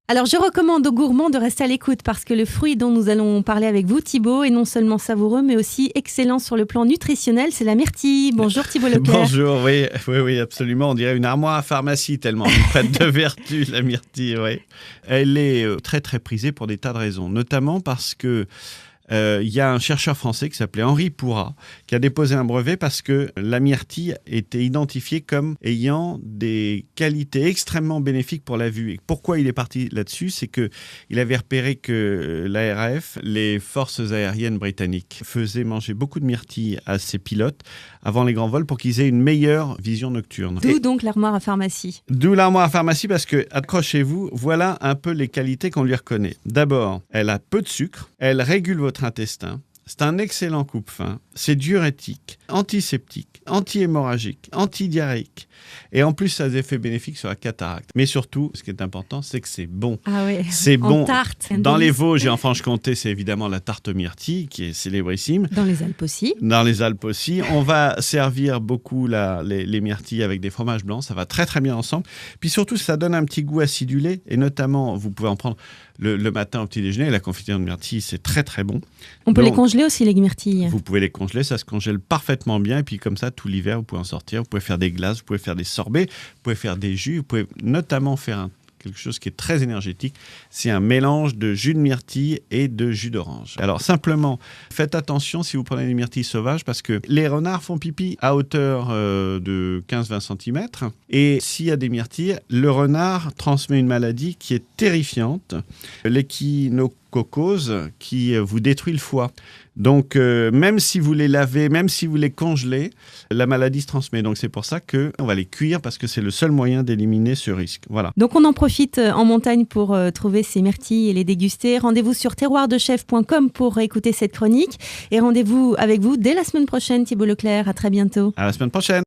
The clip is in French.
Alors, je recommande aux gourmands de rester à l'écoute parce que le fruit dont nous allons parler avec vous, Thibaut, est non seulement savoureux, mais aussi excellent sur le plan nutritionnel. C'est la myrtille. Bonjour Thibaut Leclerc. Bonjour, oui, absolument. On dirait une armoire à pharmacie tellement elle est prête de vertu, la myrtille. Oui. Elle est très très prisée pour des tas de raisons, notamment parce que il y a un chercheur français qui s'appelait Henri Pourrat qui a déposé un brevet parce que la myrtille était identifiée comme ayant des qualités extrêmement bénéfiques pour la vue. Et pourquoi il est parti là-dessus? C'est qu'il avait repéré que la RAF, les forces aériennes britanniques, faisaient manger beaucoup de myrtille à ses pilotes avant les grands vols pour qu'ils aient une meilleure vision nocturne. D'où donc l'armoire à pharmacie. D'où l'armoire à pharmacie parce que, accrochez-vous, voilà un peu les qualités qu'on lui reconnaît. D'abord, elle a peu de sucre, elle régule votre intestin, c'est un excellent coupe-faim, c'est diurétique, antiseptique, anti-hémorragique, antidiarrhéique. Et en plus, ça a des effets bénéfiques sur la cataracte. Mais surtout, ce qui est important, c'est que c'est bon. Ah oui, c'est bon. Tarte. Dans les Vosges et en Franche-Comté, c'est évidemment la tarte aux myrtilles qui est célébrissime. Dans les Alpes aussi. Dans les Alpes aussi. On va servir beaucoup les myrtilles avec des fromages blancs. Ça va très très bien ensemble. Puis surtout, ça donne un petit goût acidulé. Et notamment, vous pouvez en prendre le matin au petit déjeuner. La confiture de myrtille, c'est très très bon. On peut les congeler aussi, les myrtilles. Vous pouvez les congeler, ça se congèle parfaitement bien. Et puis comme ça, tout l'hiver, vous pouvez en sortir. Vous pouvez faire des glaces, vous pouvez faire des sorbets, vous pouvez faire des jus. Vous pouvez notamment faire quelque chose qui est très énergétique. C'est un mélange de jus de myrtille et de jus d'orange. Alors simplement, faites attention si vous prenez des myrtilles sauvages parce que les renards font pipi à hauteur de 15-20 cm. Et s'il y a des myrtilles, le renard transmet une maladie qui est terrifiante, l'échinococose, qui vous détruit le foie. Donc, même si vous les lavez, même si vous les congelez, la maladie se transmet. Donc, c'est pour ça qu'on va les cuire parce que c'est le seul moyen d'éliminer ce risque. Voilà. Donc, on en profite en montagne pour trouver ces myrtilles et les déguster. Rendez-vous sur terroirdechef.com pour écouter cette chronique. Et rendez-vous avec vous dès la semaine prochaine, Thibaut Leclerc. À très bientôt. À la semaine prochaine.